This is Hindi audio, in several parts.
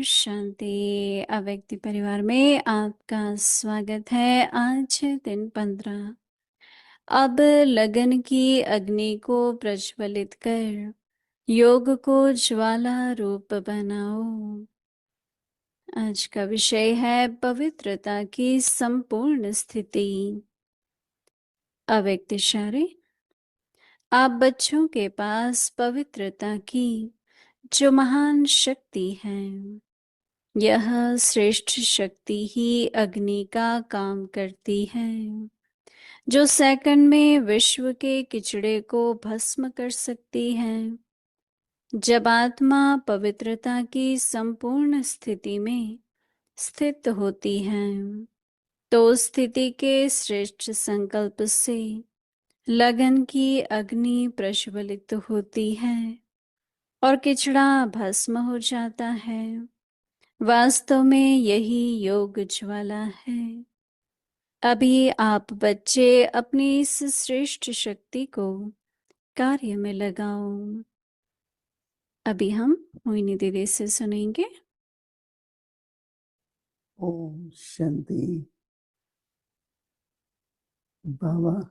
शांति। अव्यक्ति परिवार में आपका स्वागत है। आज है दिन 15। अब लगन की अग्नि को प्रज्वलित कर योग को ज्वाला रूप बनाओ। आज का विषय है पवित्रता की संपूर्ण स्थिति। अव्यक्त इशारे। आप बच्चों के पास पवित्रता की जो महान शक्ति है, यह श्रेष्ठ शक्ति ही अग्नि का काम करती है, जो सेकंड में विश्व के किचड़े को भस्म कर सकती है। जब आत्मा पवित्रता की संपूर्ण स्थिति में स्थित होती है, तो उस स्थिति के श्रेष्ठ संकल्प से लगन की अग्नि प्रज्वलित होती है और किचड़ा भस्म हो जाता है। वास्तव में यही योग ज्वाला है। अभी आप बच्चे अपनी इस श्रेष्ठ शक्ति को कार्य में लगाओ। अभी हम मोहिनी दीदी से सुनेंगे। ओम शांति। बाबा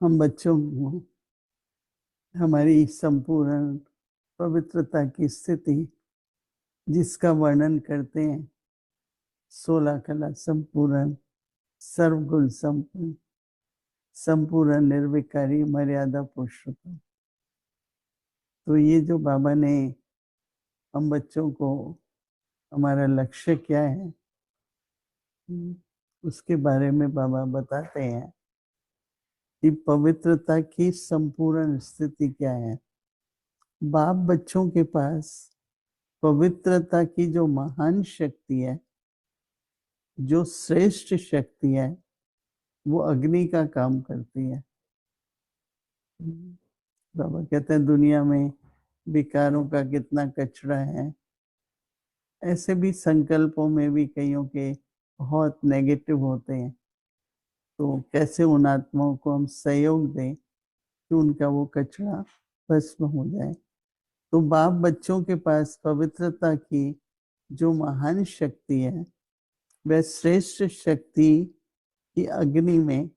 हम बच्चों को हमारी संपूर्ण पवित्रता की स्थिति जिसका वर्णन करते हैं, 16 कला संपूर्ण, सर्वगुण संपूर्ण, संपूर्ण निर्विकारी मर्यादा पुरुषोत्तम। तो ये जो बाबा ने हम बच्चों को हमारा लक्ष्य क्या है उसके बारे में बाबा बताते हैं कि पवित्रता की संपूर्ण स्थिति क्या है। बाप बच्चों के पास पवित्रता की जो महान शक्ति है, जो श्रेष्ठ शक्ति है, वो अग्नि का काम करती है। बाबा कहते हैं दुनिया में विकारों का कितना कचरा है। ऐसे भी संकल्पों में भी कईयों के बहुत नेगेटिव होते हैं। तो कैसे उन आत्माओं को हम सहयोग दें कि उनका वो कचरा भस्म हो जाए। तो बाप बच्चों के पास पवित्रता की जो महान शक्ति है, वह श्रेष्ठ शक्ति की अग्नि में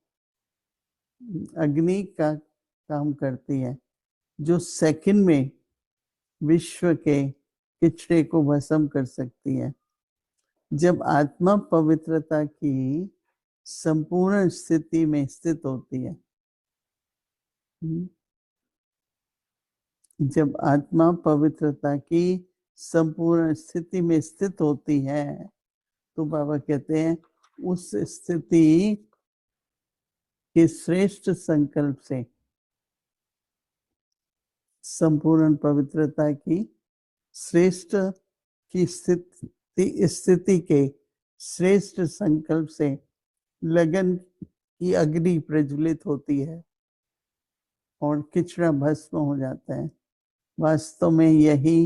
अग्नि का काम करती है, जो सेकंड में विश्व के किचड़े को भस्म कर सकती है। जब आत्मा पवित्रता की संपूर्ण स्थिति में स्थित होती है, जब आत्मा पवित्रता की संपूर्ण स्थिति में स्थित होती है, तो बाबा कहते हैं उस स्थिति के श्रेष्ठ संकल्प से संपूर्ण पवित्रता की श्रेष्ठ की स्थिति के श्रेष्ठ संकल्प से लगन की अग्नि प्रज्वलित होती है और किचड़ा भस्म हो जाता है। वास्तव में यही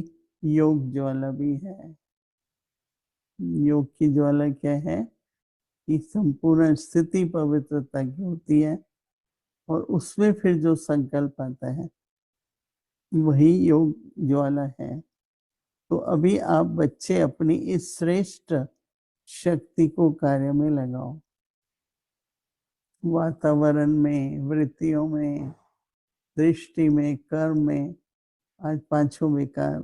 योग ज्वाला भी है। योग की ज्वाला क्या है कि संपूर्ण स्थिति पवित्रता की होती है और उसमें फिर जो संकल्प आता है वही योग ज्वाला है। तो अभी आप बच्चे अपनी इस श्रेष्ठ शक्ति को कार्य में लगाओ। वातावरण में, वृत्तियों में, दृष्टि में, कर्म में आज पांचों विकार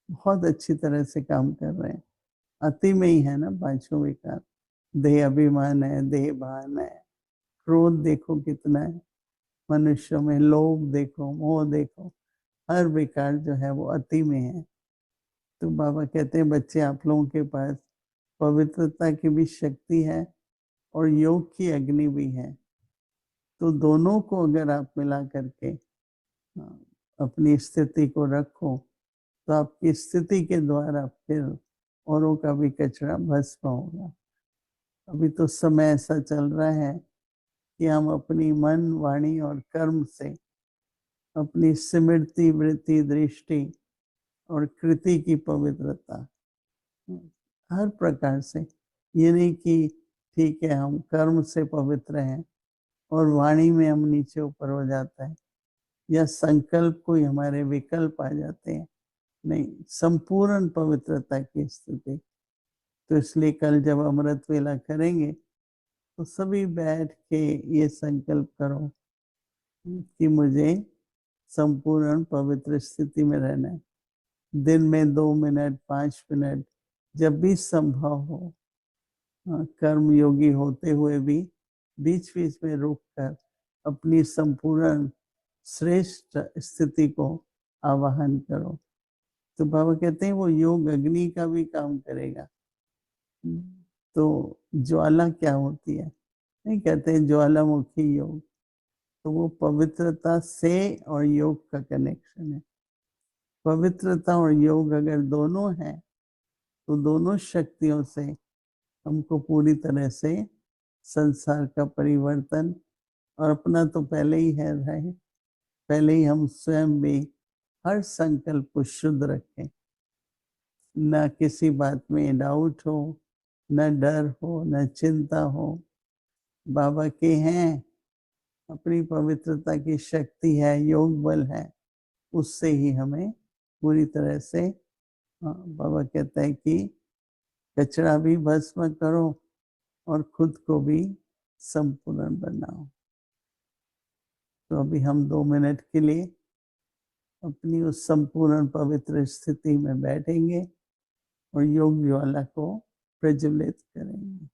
बहुत अच्छी तरह से काम कर रहे हैं। अति में ही है ना पांचों विकार। देह अभिमान है, देह भान है, क्रोध देखो कितना है मनुष्यों में, लोभ देखो, मोह देखो, हर विकार जो है वो अति में है। तो बाबा कहते हैं बच्चे आप लोगों के पास पवित्रता की भी शक्ति है और योग की अग्नि भी है। तो दोनों को अगर आप मिला करके अपनी स्थिति को रखो, तो आपकी स्थिति के द्वारा फिर औरों का भी कचरा भस्म होगा। अभी तो समय ऐसा चल रहा है कि हम अपनी मन, वाणी और कर्म से अपनी स्मृति, वृत्ति, दृष्टि और कृति की पवित्रता हर प्रकार से, ये नहीं कि ठीक है हम कर्म से पवित्र हैं और वाणी में हम नीचे ऊपर हो जाता है या संकल्प कोई हमारे विकल्प आ जाते हैं, नहीं, संपूर्ण पवित्रता की स्थिति। तो इसलिए कल जब अमृत वेला करेंगे तो सभी बैठ के ये संकल्प करो कि मुझे संपूर्ण पवित्र स्थिति में रहना है। दिन में 2 मिनट 5 मिनट जब भी संभव हो, कर्म योगी होते हुए भी बीच बीच में रुक कर अपनी संपूर्ण श्रेष्ठ स्थिति को आवाहन करो। तो बाबा कहते हैं वो योग अग्नि का भी काम करेगा। तो ज्वाला क्या होती है? नहीं, कहते हैं ज्वालामुखी योग। तो वो पवित्रता से और योग का कनेक्शन है। पवित्रता और योग अगर दोनों हैं तो दोनों शक्तियों से हमको पूरी तरह से संसार का परिवर्तन, और अपना तो पहले ही है रहे, पहले ही हम स्वयं भी हर संकल्प को शुद्ध रखें, न किसी बात में डाउट हो, न डर हो, न चिंता हो। बाबा के हैं, अपनी पवित्रता की शक्ति है, योग बल है, उससे ही हमें पूरी तरह से, बाबा कहता है कि कचरा भी भस्म करो और खुद को भी संपूर्ण बनाओ। तो अभी हम 2 मिनट के लिए अपनी उस संपूर्ण पवित्र स्थिति में बैठेंगे और योग ज्वाला को प्रज्वलित करेंगे।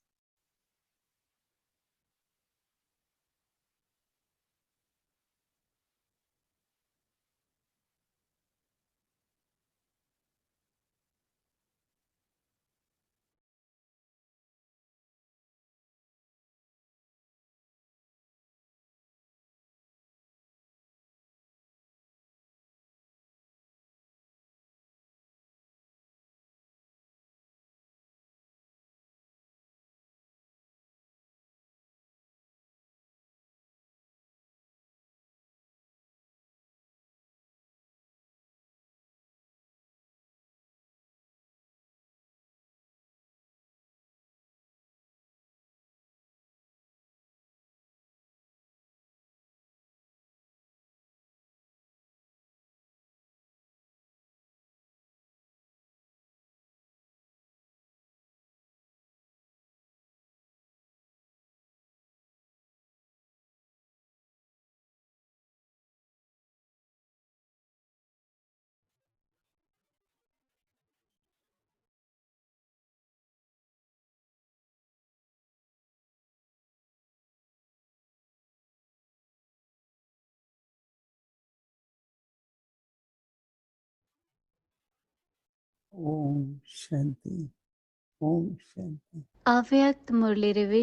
ओम शांति, ओम शांति। अव्यक्त मुरली रिविजन